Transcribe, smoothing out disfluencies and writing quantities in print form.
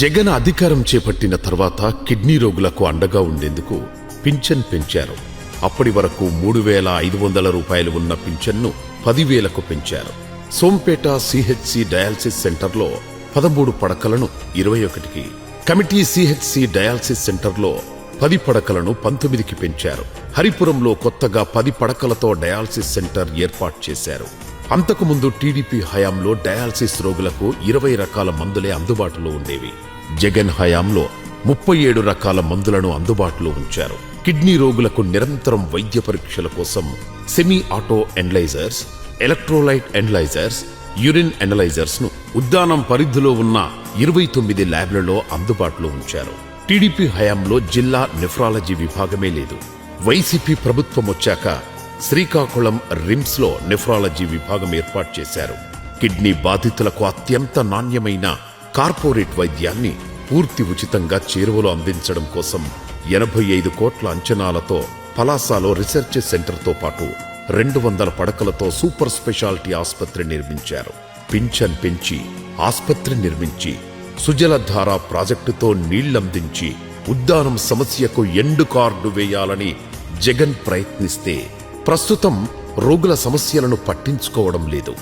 జగన్ అధికారం చేపట్టిన తర్వాత కిడ్నీ రోగులకు అండగా ఉండేందుకు పింఛన్ పెంచారు. అప్పటి వరకు 3,500 రూపాయలు ఉన్న పింఛన్ను 10,000కు పెంచారు. సోంపేట సిహెచ్సి డయాలసిస్ సెంటర్లో 13 పడకలను 21కి, కమిటీ సిహెచ్సి డయాలసిస్ సెంటర్లో 10 పడకలను 19కి పెంచారు. హరిపురంలో కొత్తగా 10 పడకలతో డయాలసిస్ సెంటర్ ఏర్పాటు చేశారు. అంతకుముందు టీడీపీ హయాంలో డయాలసిస్ రోగులకు 20 రకాల మందులే అందుబాటులో ఉండేవి. జగన్ హయాంలో 37 రకాల మందులను అందుబాటులో ఉంచారు. కిడ్నీ రోగులకు నిరంతరం వైద్య పరీక్షల కోసం semi auto analysers, electrolyte analysers, urine analysers ను ఉద్దానం పరిధిలో ఉన్న 29 ల్యాబ్లలో అందుబాటులో ఉంచారు. టీడీపీ హయాంలో జిల్లా నెఫ్రాలజీ విభాగమే లేదు. వైసీపీ ప్రభుత్వం వచ్చాక శ్రీకాకుళం రిమ్స్ లో నెఫ్రాలజీ విభాగం ఏర్పాటు చేశారు. కిడ్నీ బాధితులకు అత్యంత నాణ్యమైన కార్పొరేట్ వైద్యాన్ని పూర్తి ఉచితంగా చేరువలో అందించడం కోసం 85 కోట్ల అంచనాలతో పలాసలో రీసెర్చ్ సెంటర్తో పాటు 200 పడకలతో సూపర్ స్పెషాలిటీ ఆసుపత్రి నిర్మించారు. పింఛన్ పెంచి ఆసుపత్రి నిర్మించి సుజలధార ప్రాజెక్టుతో నీళ్లందించి ఉద్దానం సమస్యకు ఎండు కార్డు వేయాలని జగన్ ప్రయత్నిస్తే ప్రస్తుతం రోగుల సమస్యలను పట్టించుకోవడం లేదు.